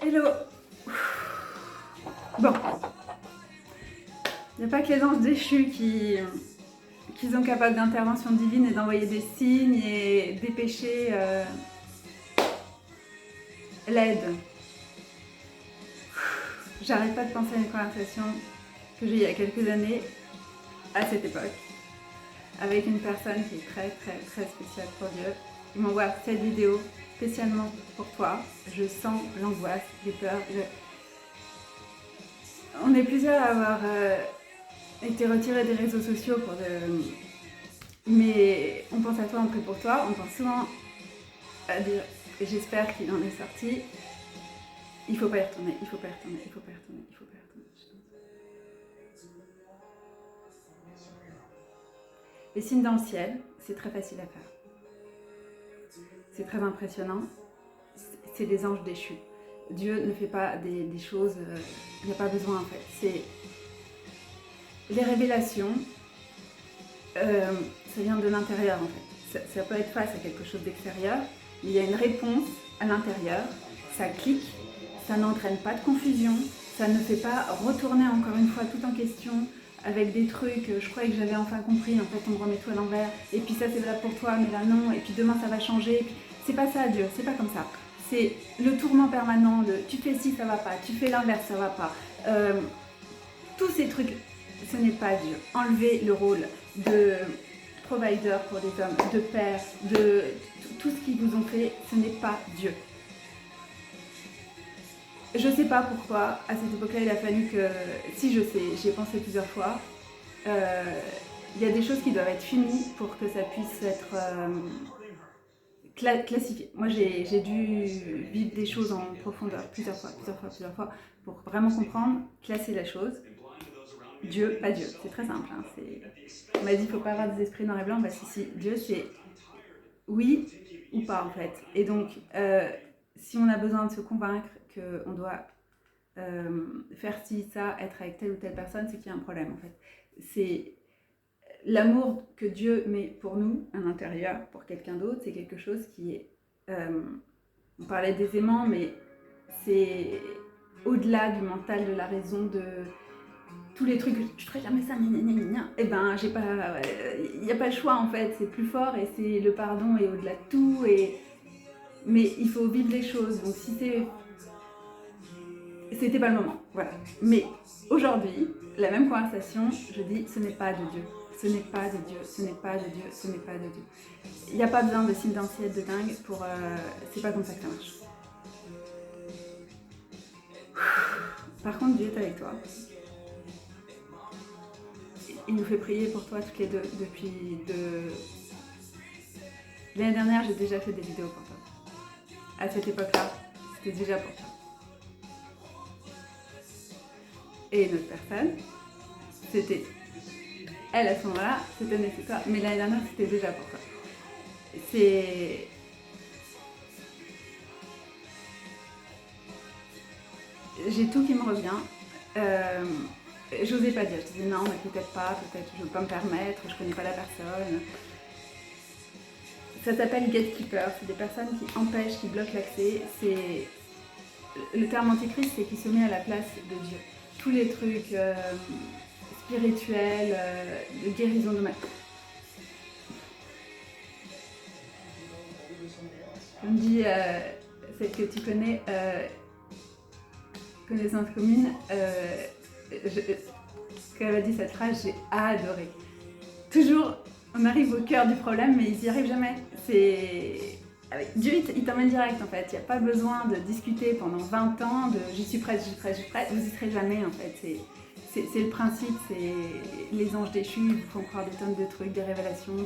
Hello. Bon, il n'y a pas que les anges déchus qui sont capables d'intervention divine et d'envoyer des signes et dépêcher l'aide. J'arrête pas de penser à une conversation que j'ai eue il y a quelques années, à cette époque, avec une personne qui est très très très spéciale pour Dieu. Il m'envoie cette vidéo spécialement pour toi. Je sens l'angoisse, les peurs. On est plusieurs à avoir été retirés des réseaux sociaux mais on pense à toi, on prie pour toi, on pense souvent à dire, et j'espère qu'il en est sorti, il faut pas y retourner, il faut pas y retourner, il faut pas y retourner, il faut pas y retourner. Les signes dans le ciel, c'est très facile à faire. C'est très impressionnant. C'est des anges déchus. Dieu ne fait pas des choses, il n'y a pas besoin en fait. C'est les révélations, ça vient de l'intérieur en fait. Ça peut être face à quelque chose d'extérieur, mais il y a une réponse à l'intérieur, ça clique, ça n'entraîne pas de confusion, ça ne fait pas retourner encore une fois tout en question avec des trucs, je croyais que j'avais enfin compris, en fait on me remet tout à l'envers, et puis ça c'est là pour toi, mais là non, et puis demain ça va changer, et puis c'est pas ça Dieu, c'est pas comme ça. C'est le tourment permanent de tu fais ci, ça va pas, tu fais l'inverse, ça va pas. Tous ces trucs, ce n'est pas Dieu. Enlevez le rôle de provider pour des hommes, de père, de tout ce qu'ils vous ont fait, ce n'est pas Dieu. Je sais pas pourquoi, à cette époque-là, il a fallu que, si je sais, j'y ai pensé plusieurs fois, il y a des choses qui doivent être finies pour que ça puisse être classifié. Moi, j'ai dû vivre des choses en profondeur plusieurs fois, pour vraiment comprendre, classer la chose. Dieu, pas Dieu, c'est très simple. Hein, on m'a dit qu'il ne faut pas avoir des esprits noirs et blancs, bah si, Dieu c'est oui ou pas en fait. Et donc, si on a besoin de se convaincre qu'on doit faire ci, ça, être avec telle ou telle personne, c'est qu'il y a un problème en fait. C'est l'amour que Dieu met pour nous à l'intérieur, pour quelqu'un d'autre, c'est quelque chose qui est... on parlait des aimants, mais c'est au-delà du mental, de la raison, de tous les trucs, je ferais jamais ça, et ben j'ai pas, il n'y a pas le choix en fait, c'est plus fort et c'est le pardon et au-delà de tout, mais il faut vivre les choses, donc si c'était pas le moment, voilà. Mais aujourd'hui, la même conversation, je dis ce n'est pas de Dieu, ce n'est pas de Dieu, ce n'est pas de Dieu, ce n'est pas de Dieu. Il n'y a pas besoin de signe d'ancienne de dingue pour, c'est pas comme ça que ça marche. Par contre, Dieu est avec toi. Il nous fait prier pour toi toutes les deux depuis l'année dernière, j'ai déjà fait des vidéos pour toi. À cette époque-là, c'était déjà pour toi. Et une autre personne, c'était elle à ce moment-là, c'était nécessaire, mais l'année dernière, c'était déjà pour toi. C'est... J'ai tout qui me revient. J'osais pas dire, je disais non, mais peut-être pas, peut-être je ne peux pas me permettre, je connais pas la personne. Ça s'appelle gatekeeper, c'est des personnes qui empêchent, qui bloquent l'accès. C'est le terme antichrist, c'est qui se met à la place de Dieu. Tous les trucs spirituels, de guérison de maladie. Comme dit celle que tu connais, connaissance commune, quand elle a dit cette phrase, j'ai adoré. Toujours, on arrive au cœur du problème, mais ils n'y arrivent jamais. Dieu, il t'emmène direct en fait. Il n'y a pas besoin de discuter pendant 20 ans de j'y suis prête, j'y suis prête, j'y suis prête. Vous n'y serez jamais en fait. C'est le principe, c'est les anges déchus, ils vous font croire des tonnes de trucs, des révélations,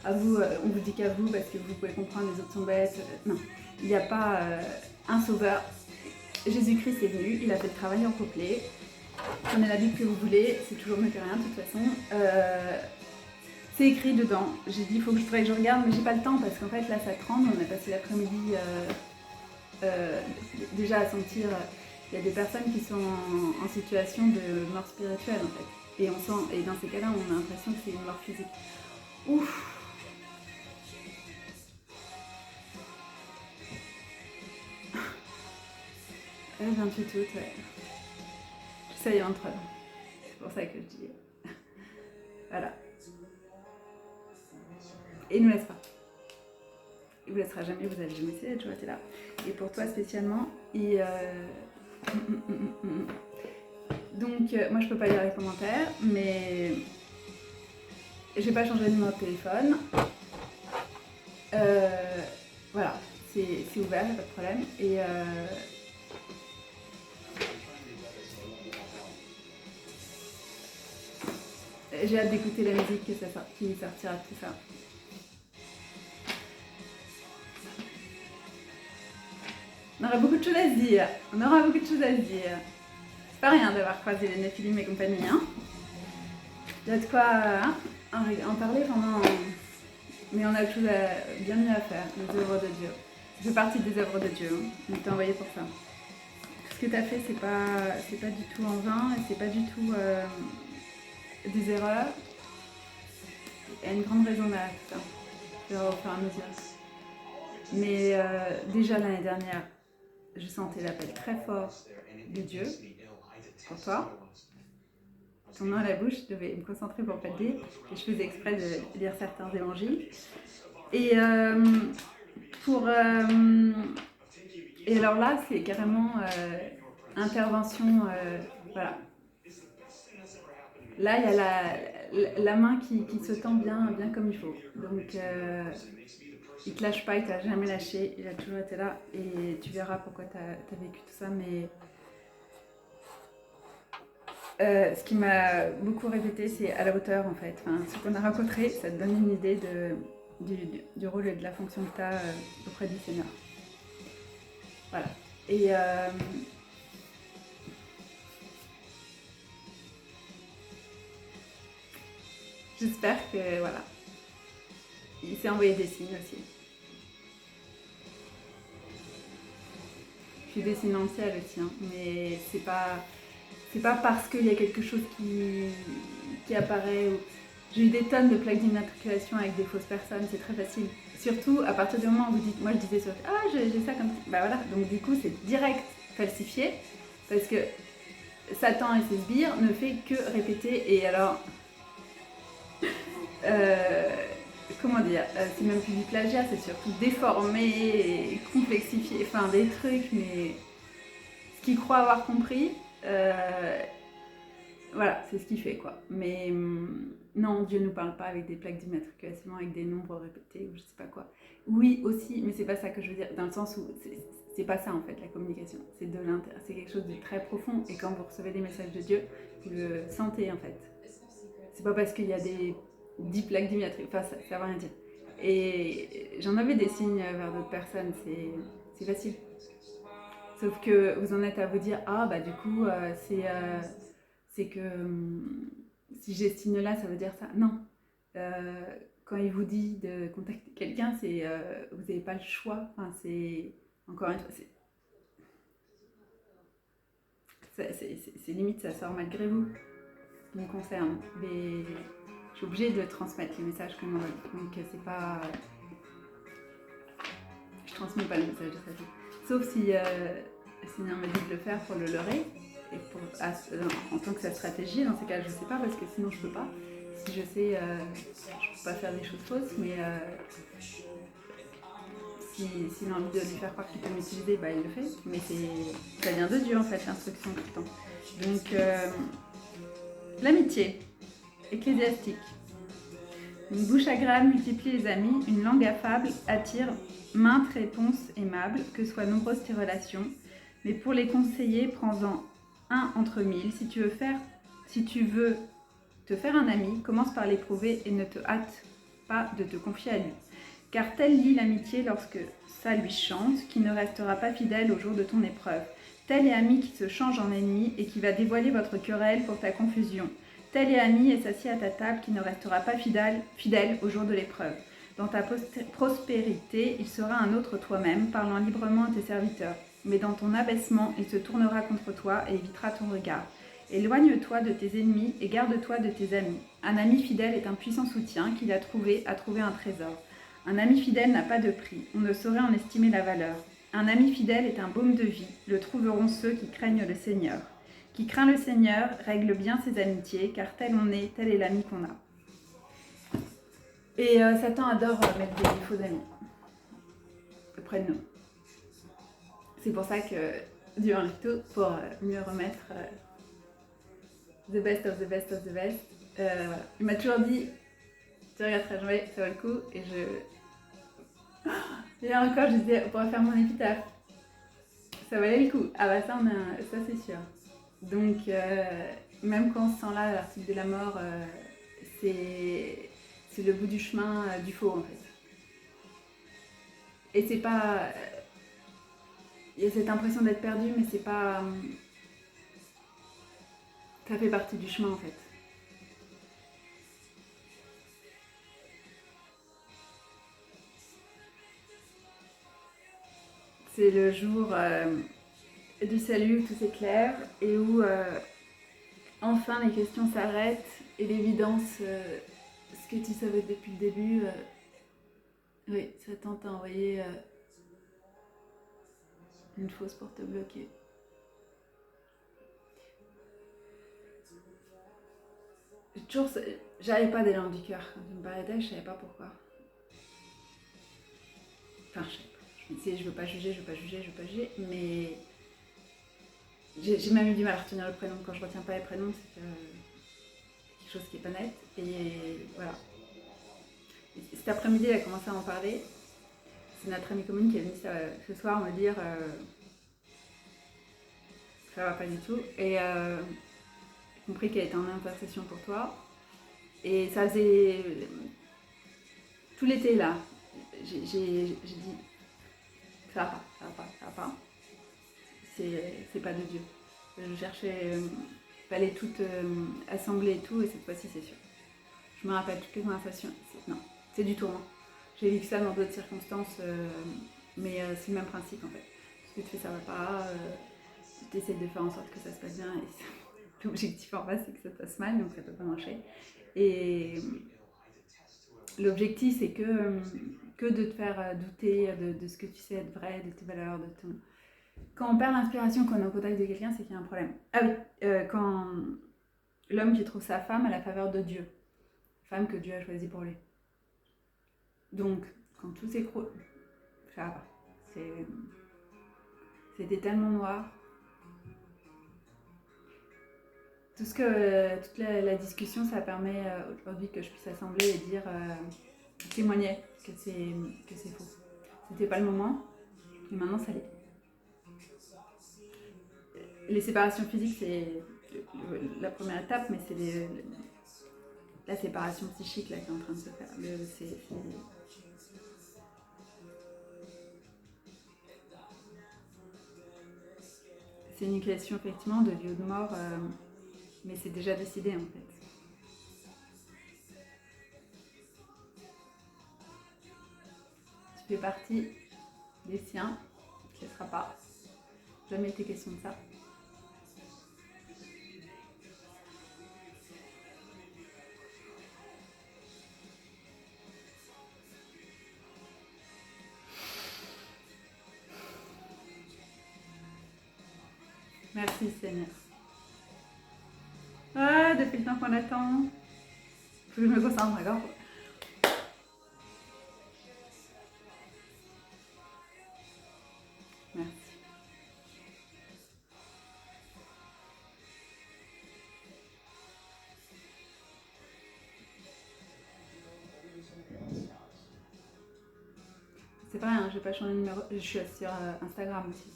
à vous, on vous dit qu'à vous parce que vous pouvez comprendre, les autres sont bêtes. Non, il n'y a pas un sauveur. Jésus-Christ est venu, il a fait le travail en complet. Prenez la Bible que vous voulez, c'est toujours mieux que rien de toute façon. C'est écrit dedans. J'ai dit, il faut que je regarde, mais j'ai pas le temps parce qu'en fait là ça tremble. On a passé l'après-midi déjà à sentir. Il y a des personnes qui sont en situation de mort spirituelle en fait. Et dans ces cas-là, on a l'impression que c'est une mort physique. Ouf. 28 août, ouais. Ça y est, entre. C'est pour ça que je dis. Voilà. Et il ne nous laisse pas. Il vous laissera jamais, vous avez jamais essayé, il a toujours été là. Et pour toi spécialement, Donc, moi je peux pas lire les commentaires, mais j'ai pas changé de numéro de téléphone. Voilà, c'est ouvert, y a pas de problème. Et j'ai hâte d'écouter la musique qui sortira de tout ça. On aura beaucoup de choses à se dire. C'est pas rien d'avoir croisé les Néphilim et compagnie. Hein. Il y a de quoi en parler pendant... Mais on a quelque chose bien mieux à faire, les œuvres de Dieu. Ça fait partie des œuvres de Dieu. Hein. On t'a envoyé pour ça. Tout ce que tu as fait, c'est pas du tout en vain et c'est pas du tout des erreurs. Il y a une grande raison derrière tout ça. Je verrai au fur et à mesure. Mais déjà l'année dernière, je sentais l'appel très fort de Dieu pour toi. Ton nom à la bouche, je devais me concentrer pour ne pas te dire. Et je faisais exprès de lire certains évangiles. Et et alors là, c'est carrément intervention. Voilà. Là, il y a la main qui se tend bien comme il faut. Donc, il ne te lâche pas, il ne t'a jamais lâché. Il a toujours été là. Et tu verras pourquoi tu as vécu tout ça. Mais ce qui m'a beaucoup répété, c'est à la hauteur, en fait. Enfin, ce qu'on a rencontré, ça te donne une idée du rôle et de la fonction que tu as auprès du Seigneur. Voilà. Et j'espère que, voilà, il s'est envoyé des signes aussi. Puis des signes dans le ciel aussi, hein. Mais c'est pas parce qu'il y a quelque chose qui apparaît. J'ai eu des tonnes de plaques d'immatriculation avec des fausses personnes, c'est très facile. Surtout à partir du moment où vous dites, moi je disais sur j'ai ça comme ça. Bah voilà, donc du coup c'est direct falsifié parce que Satan et ses sbires ne fait que répéter et alors comment dire, c'est même plus du plagiat, c'est surtout déformé et complexifié, enfin des trucs, mais ce qu'il croit avoir compris, voilà, c'est ce qu'il fait quoi. Mais non, Dieu ne nous parle pas avec des plaques d'immatriculation, avec des nombres répétés ou je sais pas quoi. Oui aussi, mais c'est pas ça que je veux dire, dans le sens où c'est pas ça en fait la communication, c'est c'est quelque chose de très profond et quand vous recevez des messages de Dieu, vous le sentez en fait. C'est pas parce qu'il y a des 10 plaques d'immatriculation, enfin ça va rien dire. Et j'en avais des signes vers d'autres personnes, c'est facile. Sauf que vous en êtes à vous dire, ah bah du coup c'est que si j'ai ce signe-là, ça veut dire ça. Non. Quand il vous dit de contacter quelqu'un, c'est vous n'avez pas le choix. Enfin, c'est encore une fois, c'est limite, ça sort malgré vous, ce qui me concerne. Mais je suis obligée de transmettre les messages que m'envoie. Donc c'est pas, je transmets pas le message de sa vie. Sauf si le Seigneur me dit de le faire pour le leurrer. Et en tant que sa stratégie, dans ces cas je ne sais pas parce que sinon je peux pas. Si je sais, je ne peux pas faire des choses fausses, mais s'il a envie de lui faire croire qu'il peut m'utiliser, bah, il le fait. Mais ça vient de Dieu en fait, l'instruction tout le temps. Donc, l'amitié, ecclésiastique. Une bouche agréable multiplie les amis, une langue affable attire maintes réponses aimables, que soient nombreuses tes relations. Mais pour les conseiller, prends-en un entre mille. Si tu veux te faire un ami, commence par l'éprouver et ne te hâte pas de te confier à lui. Car tel lit l'amitié lorsque ça lui chante, qui ne restera pas fidèle au jour de ton épreuve. Tel est ami qui se change en ennemi et qui va dévoiler votre querelle pour ta confusion. Tel est ami et s'assied à ta table qui ne restera pas fidèle au jour de l'épreuve. Dans ta prospérité, il sera un autre toi-même, parlant librement à tes serviteurs. Mais dans ton abaissement, il se tournera contre toi et évitera ton regard. Éloigne-toi de tes ennemis et garde-toi de tes amis. Un ami fidèle est un puissant soutien qu'il a trouvé un trésor. Un ami fidèle n'a pas de prix, on ne saurait en estimer la valeur. Un ami fidèle est un baume de vie, le trouveront ceux qui craignent le Seigneur. Qui craint le Seigneur règle bien ses amitiés, car tel on est, tel est l'ami qu'on a. Et Satan adore mettre des faux amis auprès de nous. C'est pour ça que Dieu en rito, pour mieux remettre the best of the best of the best, voilà. Il m'a toujours dit, tu regarderas jouer, ça vaut le coup, et Hier encore, je disais, on pourrait faire mon épitaphe. Ça valait le coup. Ah bah ça, ça c'est sûr. Donc, même quand on se sent là, à l'article de la mort, c'est le bout du chemin du faux en fait. Et c'est pas... Il y a cette impression d'être perdu, mais c'est pas... ça fait partie du chemin en fait. C'est le jour du salut où tout s'éclaire et où enfin les questions s'arrêtent et l'évidence, ce que tu savais depuis le début, oui, Satan t'a envoyé une fausse pour te bloquer. J'avais pas d'élan du cœur quand tu me parlais d'elle, je savais pas pourquoi. Enfin, je sais pas. Je me disais, je veux pas juger, mais j'ai même eu du mal à retenir le prénom. Quand je retiens pas les prénoms, c'est que quelque chose qui est pas net. Et voilà. Et cet après-midi, elle a commencé à en parler. C'est notre amie commune qui est venue ce soir me dire ça va pas du tout. Et j'ai compris qu'elle était en intercession pour toi. Et ça faisait tout l'été là. J'ai dit ça va pas. C'est pas de Dieu. Je cherchais, fallait tout assembler et tout, et cette fois-ci c'est sûr. Je me rappelle toutes les conversations. Non, c'est du tourment. J'ai vécu ça dans d'autres circonstances, mais c'est le même principe en fait. Ce que tu fais, ça va pas. Tu essaies de faire en sorte que ça se passe bien, et l'objectif en face, c'est que ça se passe mal, donc ça peut pas marcher. Et l'objectif, c'est que de te faire douter de ce que tu sais être vrai, de tes valeurs, de ton... Quand on perd l'inspiration, quand on est en contact de quelqu'un, c'est qu'il y a un problème. Ah oui, quand l'homme qui trouve sa femme à la faveur de Dieu, femme que Dieu a choisie pour lui. Donc, quand tout s'écroule, ça va pas. C'était tellement noir. Toute la discussion, ça permet aujourd'hui que je puisse assembler et dire, témoigner que c'est faux. C'était pas le moment, et maintenant ça l'est. Les séparations physiques, c'est la première étape, mais c'est la séparation psychique là, qui est en train de se faire. C'est une question effectivement de vie ou de mort, mais c'est déjà décidé en fait. Tu fais partie des siens, tu ne laisseras pas. Jamais été question de ça. Merci Seigneur. Ah, depuis le temps qu'on attend. Faut que je me concentre, d'accord? Merci. C'est pas rien, j'ai pas changé de numéro. Je suis sur Instagram aussi.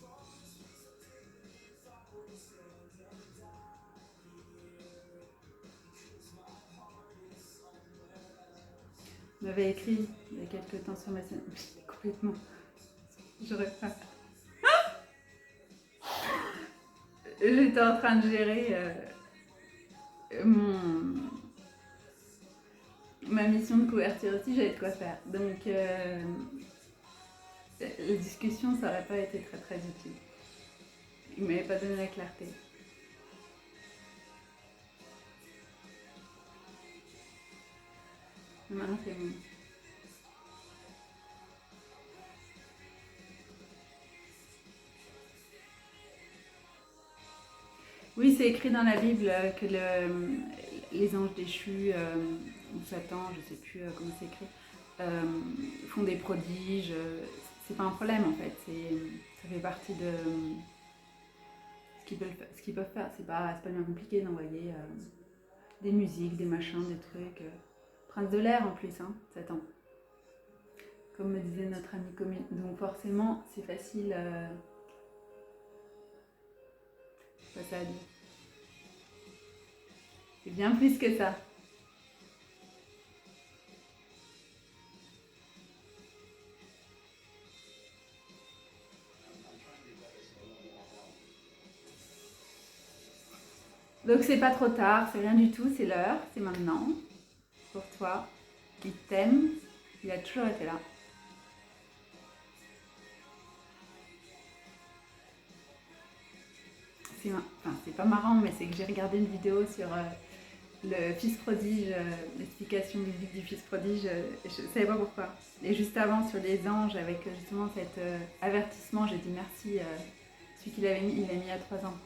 On m'avait écrit il y a quelques temps sur ma scène. Complètement. J'aurais pas. J'étais en train de gérer ma mission de couverture aussi, j'avais de quoi faire. Donc, la discussion, ça n'aurait pas été très très utile. Il ne m'avait pas donné la clarté. Mais maintenant, c'est bon. Oui, c'est écrit dans la Bible que les anges déchus, ou Satan, je sais plus comment c'est écrit, font des prodiges. C'est pas un problème en fait, ça fait partie de ce qu'ils peuvent faire. C'est pas bien compliqué d'envoyer des musiques, des machins, des trucs. Prince de l'air en plus, hein, Satan. Comme me disait notre ami commune. Donc forcément, c'est facile. Pas ça à dire. C'est bien plus que ça. Donc c'est pas trop tard, c'est rien du tout, c'est l'heure, c'est maintenant. Pour toi, il t'aime, il a toujours été là. C'est pas marrant, mais c'est que j'ai regardé une vidéo sur le fils prodige, l'explication biblique du fils prodige, et je savais pas pourquoi. Et juste avant, sur les anges, avec justement cet avertissement, j'ai dit merci, celui qu'il avait mis, il l'a mis à 3 ans.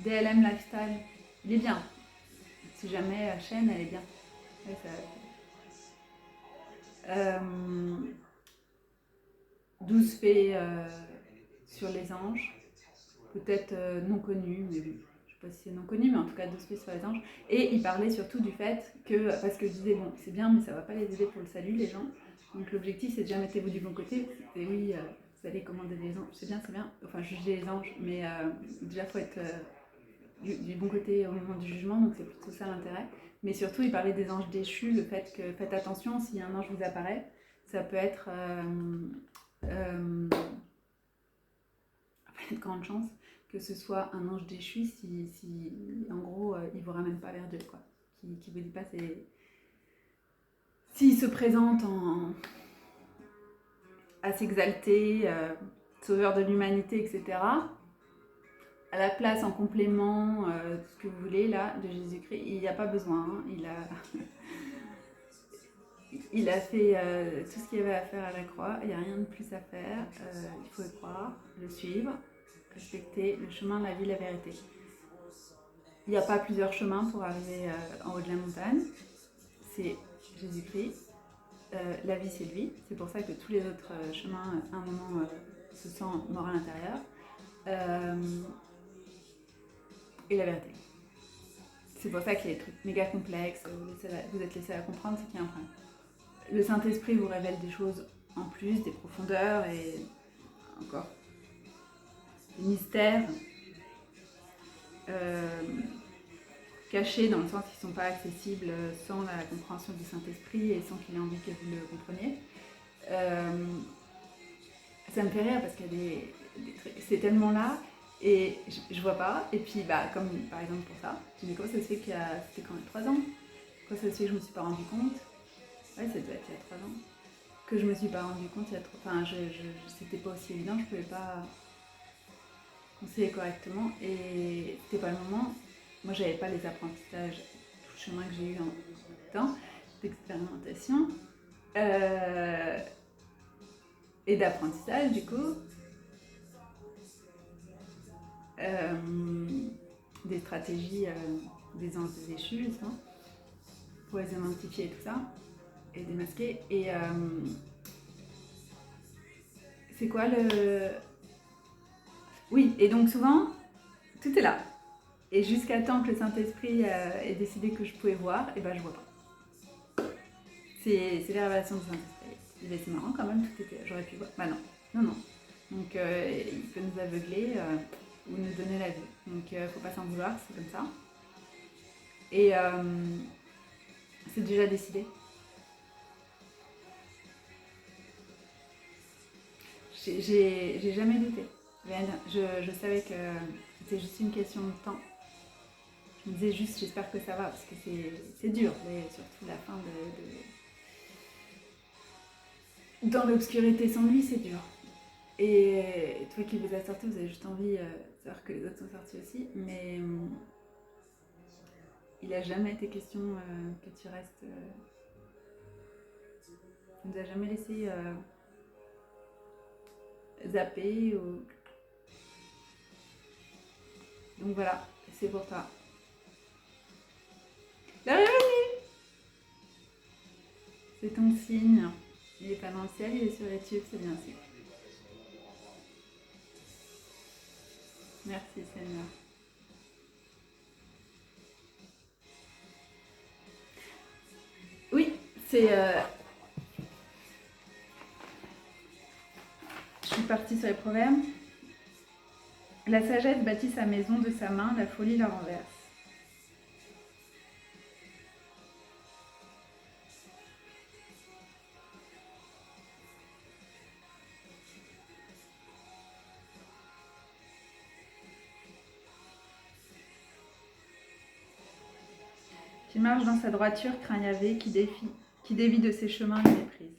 DLM Lifestyle, il est bien. Si jamais la chaîne, elle est bien. Ouais, ça... 12 faits sur les anges, peut-être non connus, mais bon, je sais pas si c'est non connu, mais en tout cas 12 faits sur les anges. Et il parlait surtout du fait que, parce que je disais, bon, c'est bien, mais ça va pas les aider pour le salut, les gens. Donc l'objectif, c'est déjà mettez-vous du bon côté. C'était oui, vous allez commander des anges, c'est bien, enfin juger les anges, mais déjà faut être du bon côté au moment du jugement, donc c'est plutôt ça l'intérêt. Mais surtout, il parlait des anges déchus, le fait que faites attention, si un ange vous apparaît, ça peut être de grande chance que ce soit un ange déchu si en gros, il vous ramène pas vers Dieu, quoi. Qui vous dit pas, c'est... S'il se présente à s'exalter, sauveur de l'humanité, etc., à la place, en complément, ce que vous voulez, là, de Jésus-Christ, il n'y a pas besoin. Hein. Il a fait tout ce qu'il y avait à faire à la croix. Il n'y a rien de plus à faire. Il faut y croire, le suivre, respecter le chemin, la vie, la vérité. Il n'y a pas plusieurs chemins pour arriver en haut de la montagne. C'est Jésus-Christ. La vie, c'est lui. C'est pour ça que tous les autres chemins, à un moment, se sentent morts à l'intérieur. Et la vérité. C'est pour ça que les trucs méga complexes, vous êtes laissé à comprendre, c'est qu'il y a un problème. Le Saint-Esprit vous révèle des choses en plus, des profondeurs et encore des mystères cachés dans le sens qu'ils ne sont pas accessibles sans la compréhension du Saint-Esprit et sans qu'il ait envie que vous le compreniez. Ça me fait rire parce qu'il y a des trucs, c'est tellement là et je vois pas. Et puis, comme par exemple pour ça, je me dis comment ça se fait qu'il y a, c'était quand même 3 ans. Comment ça se fait que je me suis pas rendu compte. Ouais, ça doit être il y a 3 ans. Que je me suis pas rendu compte il y a 3 ans. Enfin, c'était pas aussi évident, je pouvais pas conseiller correctement et c'était pas le moment. Moi, j'avais pas les apprentissages, tout le chemin que j'ai eu en temps d'expérimentation et d'apprentissage, du coup. Des stratégies des anges déchus, justement, pour les identifier et tout ça, et démasquer. Et c'est quoi le... Oui, et donc souvent, tout est là. Et jusqu'à temps que le Saint-Esprit ait décidé que je pouvais voir, et ben je vois pas. C'est les révélations du Saint-Esprit. C'est marrant quand même, tout était... J'aurais pu voir. Bah non, non, non. Donc il peut nous aveugler ou nous donner la vie. Donc faut pas s'en vouloir, c'est comme ça. Et c'est déjà décidé. J'ai jamais douté. Je savais que c'était juste une question de temps. Je me disais juste, j'espère que ça va, parce que c'est dur, mais surtout la fin Dans l'obscurité sans lui, c'est dur. Et toi qui vous êtes sorti, vous avez juste envie de savoir que les autres sont sortis aussi, mais il a jamais été question que tu restes... il nous a jamais laissé zapper ou... Donc voilà, c'est pour toi. La bienvenue. C'est ton signe. Il n'est pas dans le ciel, il est sur les tubes, c'est bien aussi. Merci Seigneur. Oui, c'est... Je suis partie sur les proverbes. La sagesse bâtit sa maison de sa main, la folie la renverse. Qui marche dans sa droiture craint Yahvé, qui dévie de ses chemins le méprise.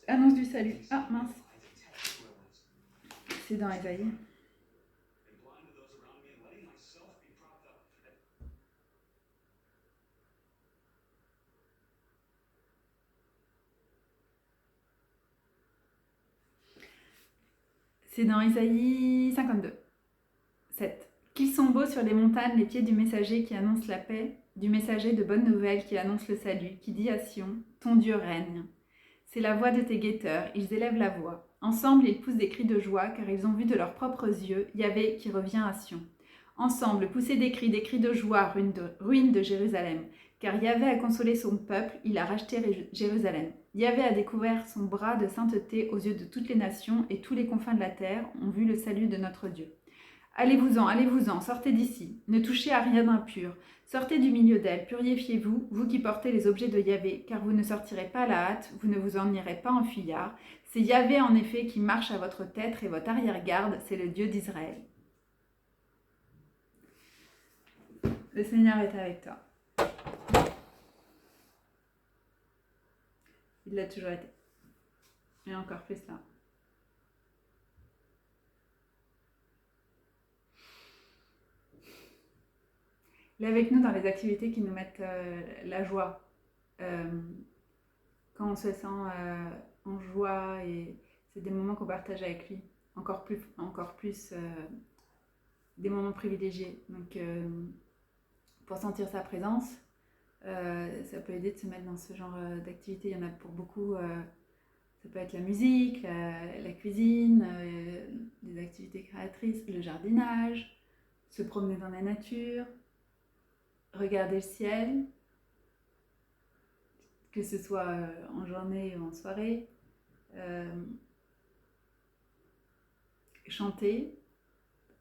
Annonce du salut. Ah mince. C'est dans Ésaïe. C'est dans Ésaïe 52. 7. Qu'ils sont beaux sur les montagnes les pieds du messager qui annonce la paix, du messager de bonnes nouvelles qui annonce le salut, qui dit à Sion, ton Dieu règne. C'est la voix de tes guetteurs, ils élèvent la voix. Ensemble, ils poussent des cris de joie, car ils ont vu de leurs propres yeux Yahvé qui revient à Sion. Ensemble, poussez des cris de joie, ruine de Jérusalem. Car Yahvé a consolé son peuple, il a racheté Jérusalem. Yahvé a découvert son bras de sainteté aux yeux de toutes les nations, et tous les confins de la terre ont vu le salut de notre Dieu. Allez-vous-en, sortez d'ici. Ne touchez à rien d'impur. Sortez du milieu d'elle, purifiez-vous, vous qui portez les objets de Yahvé, car vous ne sortirez pas à la hâte, vous ne vous en irez pas en fuyard. C'est Yahvé en effet qui marche à votre tête et votre arrière-garde, c'est le Dieu d'Israël. Le Seigneur est avec toi. Il l'a toujours été. Et encore plus là. Il est avec nous dans les activités qui nous mettent la joie. Quand on se sent en joie, et c'est des moments qu'on partage avec lui. Encore plus des moments privilégiés. Donc pour sentir sa présence, ça peut aider de se mettre dans ce genre d'activité. Il y en a pour beaucoup. Ça peut être la musique, la cuisine, des activités créatrices, le jardinage, se promener dans la nature, regarder le ciel, que ce soit en journée ou en soirée, chanter,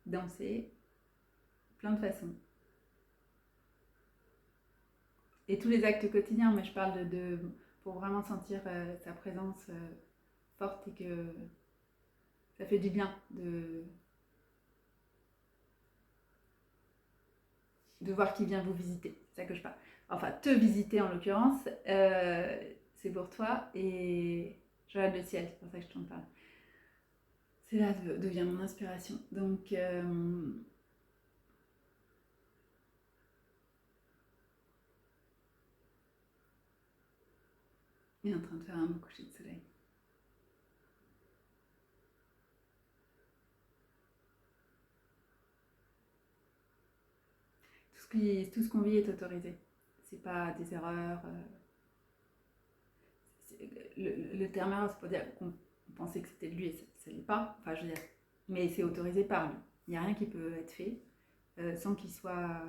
danser, plein de façons. Et tous les actes quotidiens, mais je parle pour vraiment sentir sa présence forte et que ça fait du bien de voir qu'il vient vous visiter. C'est ça que je parle. Enfin, te visiter en l'occurrence, c'est pour toi et je regarde le ciel, c'est pour ça que je t'en parle. C'est là d'où vient mon inspiration. Donc, il est en train de faire un beau coucher de soleil. Tout ce qu'on vit est autorisé. C'est pas des erreurs. Le terme erreur, c'est pour dire qu'on pensait que c'était de lui et ça l'est pas. Enfin, je veux dire, mais c'est autorisé par lui. Il n'y a rien qui peut être fait sans qu'il soit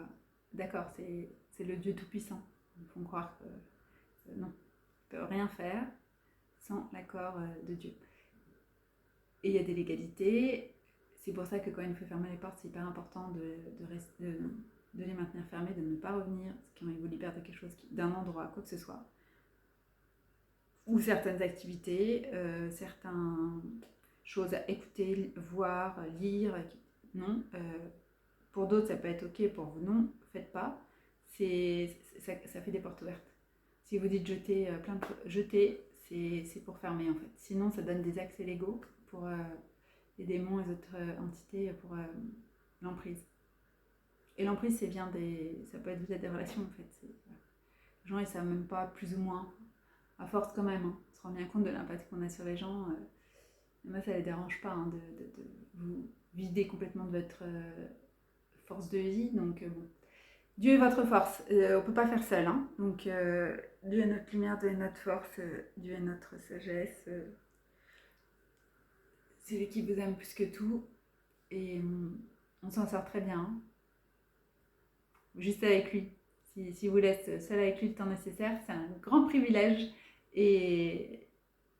d'accord. C'est le Dieu Tout-Puissant. Ils font croire que non, il ne peut rien faire sans l'accord de Dieu. Et il y a des légalités. C'est pour ça que quand il nous fait fermer les portes, c'est hyper important de les maintenir fermées, de ne pas revenir quand il vous libère de quelque chose, d'un endroit, quoi que ce soit. Ou certaines activités, certaines choses à écouter, voir, lire, non. Pour d'autres, ça peut être ok, pour vous, non, faites pas. Ça fait des portes ouvertes. Si vous dites jeter plein de choses, jeter, c'est pour fermer en fait. Sinon, ça donne des accès légaux pour les démons et les autres entités pour l'emprise. Et l'emprise, ça peut être via des relations en fait. Les gens, ils savent même pas plus ou moins. À force quand même, hein. On se rend bien compte de l'impact qu'on a sur les gens. Moi, ça ne les dérange pas de vous vider complètement de votre force de vie. Donc bon. Dieu est votre force. On ne peut pas faire seul. Hein. Donc Dieu est notre lumière, Dieu est notre force, Dieu est notre sagesse. C'est lui qui vous aime plus que tout. Et on s'en sort très bien. Hein. Juste avec lui. Si vous laisse seul avec lui le temps nécessaire, c'est un grand privilège. Et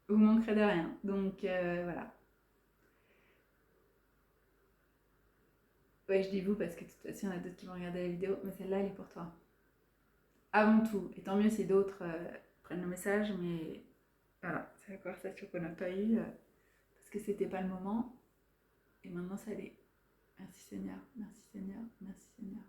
vous manquerez de rien. Donc voilà. Ouais, je dis vous parce que de toute façon, il y en a d'autres qui vont regarder la vidéo, mais celle-là, elle est pour toi. Avant tout. Et tant mieux si d'autres prennent le message, mais voilà, c'est la conversation qu'on n'a pas eue parce que c'était pas le moment. Et maintenant, ça l'est. Merci Seigneur, merci Seigneur, merci Seigneur.